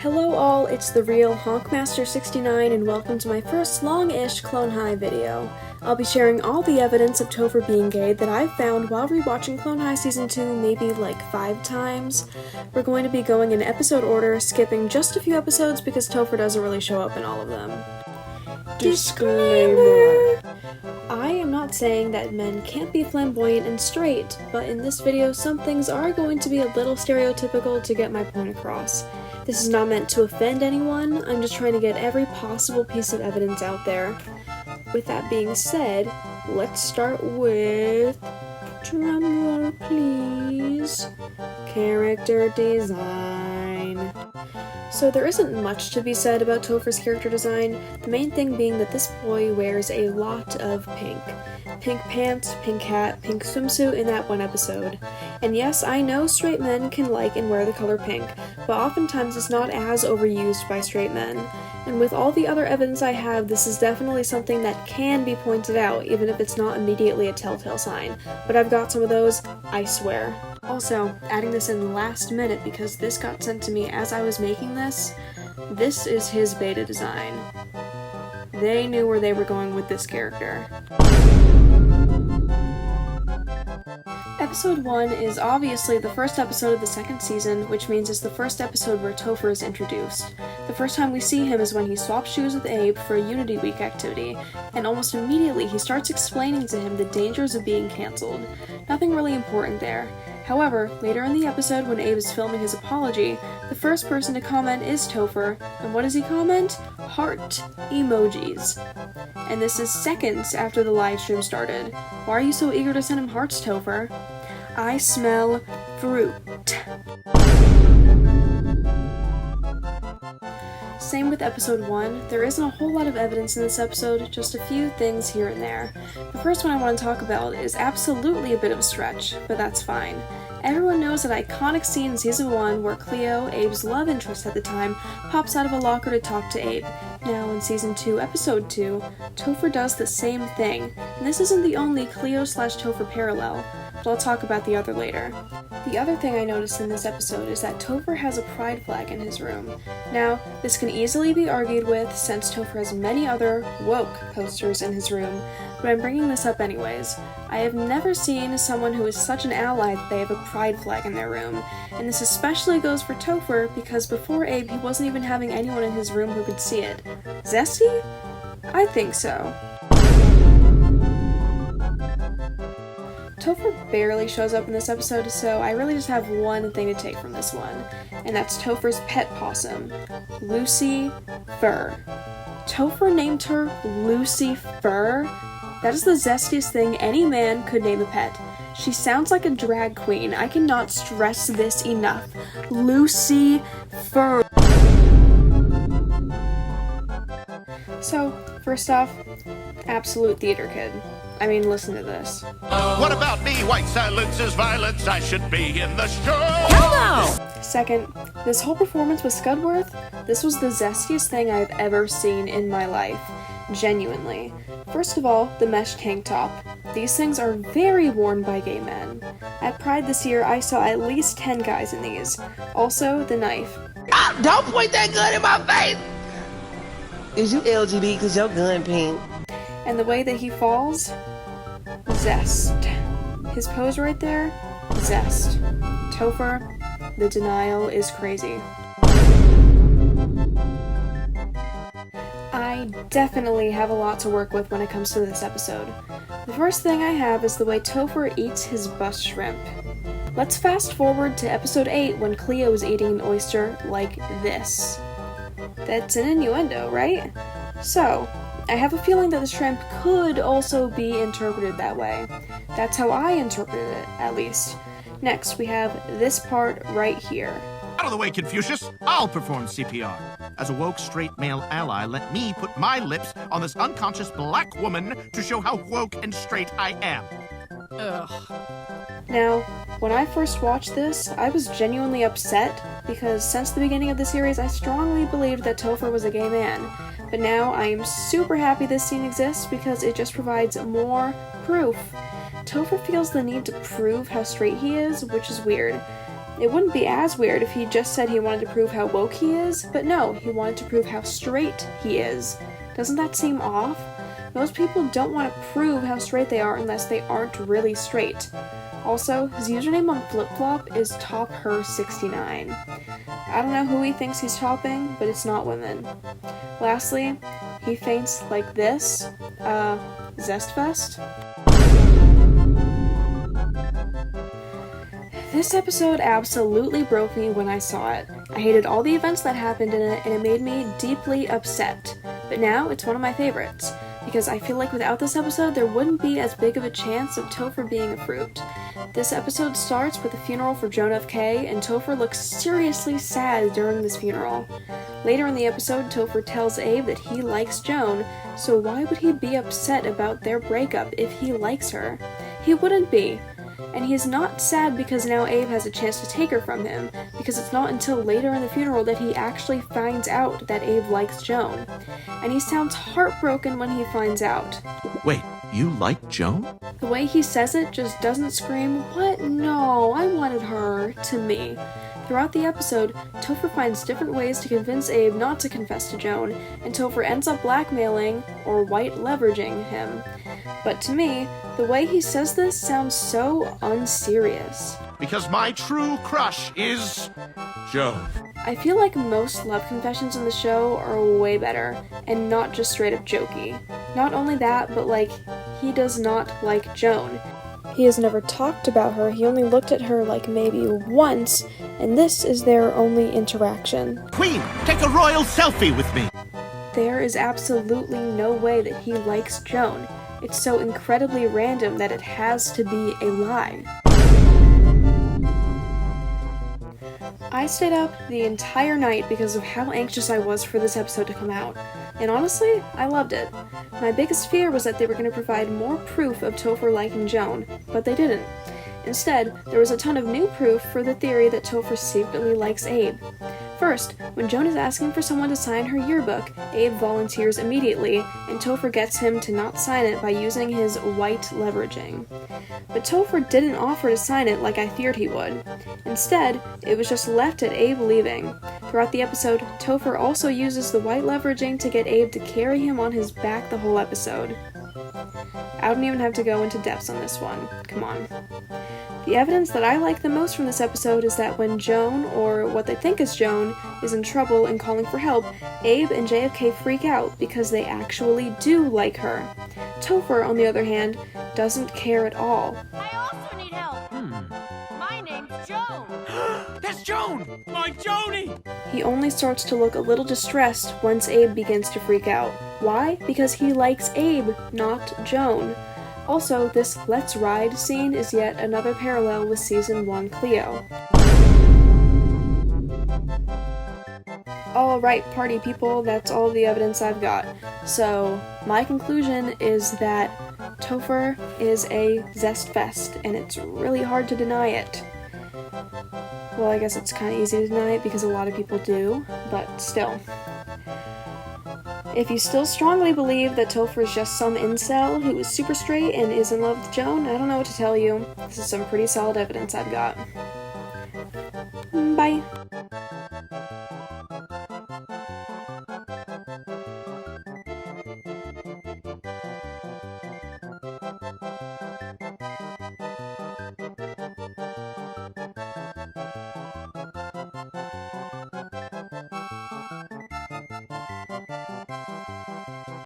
Hello all, it's the real Honkmaster69 and welcome to my first long-ish Clone High video. I'll be sharing all the evidence of Topher being gay that I've found while rewatching Clone High Season 2 maybe like 5 times. We're going to be going in episode order, skipping just a few episodes because Topher doesn't really show up in all of them. Disclaimer! I am not saying that men can't be flamboyant and straight, but in this video some things are going to be a little stereotypical to get my point across. This is not meant to offend anyone, I'm just trying to get every possible piece of evidence out there. With that being said, let's start with... drumroll please... character design. So there isn't much to be said about Topher's character design, the main thing being that this boy wears a lot of pink. Pink pants, pink hat, pink swimsuit in that one episode. And yes, I know straight men can like and wear the color pink, but oftentimes it's not as overused by straight men. And with all the other evidence I have, this is definitely something that can be pointed out, even if it's not immediately a telltale sign. But I've got some of those, I swear. Also, adding this in last minute because this got sent to me as I was making this is his beta design. They knew where they were going with this character. Episode 1 is obviously the first episode of the second season, which means it's the first episode where Topher is introduced. The first time we see him is when he swaps shoes with Abe for a Unity Week activity, and almost immediately he starts explaining to him the dangers of being cancelled. Nothing really important there. However, later in the episode when Abe is filming his apology, the first person to comment is Topher, and what does he comment? Heart emojis. And this is seconds after the livestream started. Why are you so eager to send him hearts, Topher? I smell fruit. Same with episode 1, there isn't a whole lot of evidence in this episode, just a few things here and there. The first one I want to talk about is absolutely a bit of a stretch, but that's fine. Everyone knows that iconic scene in season 1 where Cleo, Abe's love interest at the time, pops out of a locker to talk to Abe. Now in season 2, episode 2, Topher does the same thing, and this isn't the only Cleo/Topher parallel, but I'll talk about the other later. The other thing I noticed in this episode is that Topher has a pride flag in his room. Now, this can easily be argued with since Topher has many other woke posters in his room, but I'm bringing this up anyways. I have never seen someone who is such an ally that they have a pride flag in their room, and this especially goes for Topher because before Abe he wasn't even having anyone in his room who could see it. Zesty? I think so. Topher barely shows up in this episode, so I really just have one thing to take from this one, and that's Topher's pet possum, Lucy Fur. Topher named her Lucy Fur? That is the zestiest thing any man could name a pet. She sounds like a drag queen. I cannot stress this enough. Lucy Fur. So, first off, absolute theater kid. I mean, listen to this. What about me? White silence is violence. I should be in the show. Hell no! Second, this whole performance with Scudworth, this was the zestiest thing I've ever seen in my life. Genuinely. First of all, the mesh tank top. These things are very worn by gay men. At Pride this year, I saw at least 10 guys in these. Also, the knife. Don't point that gun in my face! Is you LGBT because your gun pink? And the way that he falls? Zest. His pose right there? Zest. Topher, the denial is crazy. I definitely have a lot to work with when it comes to this episode. The first thing I have is the way Topher eats his bus shrimp. Let's fast forward to episode 8 when Cleo is eating an oyster like this. That's an innuendo, right? So, I have a feeling that the shrimp could also be interpreted that way. That's how I interpreted it, at least. Next, we have this part right here. Out of the way, Confucius. I'll perform CPR. As a woke straight male ally, let me put my lips on this unconscious black woman to show how woke and straight I am. Ugh. Now, when I first watched this, I was genuinely upset because since the beginning of the series I strongly believed that Topher was a gay man. But now I am super happy this scene exists because it just provides more proof. Topher feels the need to prove how straight he is, which is weird. It wouldn't be as weird if he just said he wanted to prove how woke he is, but no, he wanted to prove how straight he is. Doesn't that seem off? Most people don't want to prove how straight they are unless they aren't really straight. Also, his username on FlipFlop is Topher69. I don't know who he thinks he's topping, but it's not women. Lastly, he faints like this. Zest Fest? This episode absolutely broke me when I saw it. I hated all the events that happened in it, and it made me deeply upset. But now, it's one of my favorites, because I feel like without this episode, there wouldn't be as big of a chance of Topher being a fruit. This episode starts with a funeral for Joan F. K, and Topher looks seriously sad during this funeral. Later in the episode, Topher tells Abe that he likes Joan, so why would he be upset about their breakup if he likes her? He wouldn't be. And he is not sad because now Abe has a chance to take her from him, because it's not until later in the funeral that he actually finds out that Abe likes Joan. And he sounds heartbroken when he finds out. Wait, you like Joan? The way he says it just doesn't scream, "What? No, I wanted her," to me. Throughout the episode, Topher finds different ways to convince Abe not to confess to Joan, and Topher ends up blackmailing, or white leveraging, him. But to me, the way he says this sounds so unserious. Because my true crush is Joan. I feel like most love confessions in the show are way better, and not just straight up jokey. Not only that, but he does not like Joan. He has never talked about her, he only looked at her maybe once, and this is their only interaction. Queen, take a royal selfie with me! There is absolutely no way that he likes Joan. It's so incredibly random that it has to be a lie. I stayed up the entire night because of how anxious I was for this episode to come out. And honestly, I loved it. My biggest fear was that they were going to provide more proof of Topher liking Joan, but they didn't. Instead, there was a ton of new proof for the theory that Topher secretly likes Abe. First, when Joan is asking for someone to sign her yearbook, Abe volunteers immediately, and Topher gets him to not sign it by using his white leveraging. But Topher didn't offer to sign it like I feared he would. Instead, it was just left at Abe leaving. Throughout the episode, Topher also uses the white leveraging to get Abe to carry him on his back the whole episode. I don't even have to go into depths on this one. Come on. The evidence that I like the most from this episode is that when Joan, or what they think is Joan, is in trouble and calling for help, Abe and JFK freak out because they actually do like her. Topher, on the other hand, doesn't care at all. I also need help. My name's Joan. That's Joan! My Joni! He only starts to look a little distressed once Abe begins to freak out. Why? Because he likes Abe, not Joan. Also, this Let's Ride scene is yet another parallel with Season 1 Cleo. Alright, party people, that's all the evidence I've got. So, my conclusion is that Topher is a Zest Fest, and it's really hard to deny it. Well, I guess it's kind of easy to deny it because a lot of people do, but still. If you still strongly believe that Topher is just some incel who is super straight and is in love with Joan, I don't know what to tell you. This is some pretty solid evidence I've got. Bye.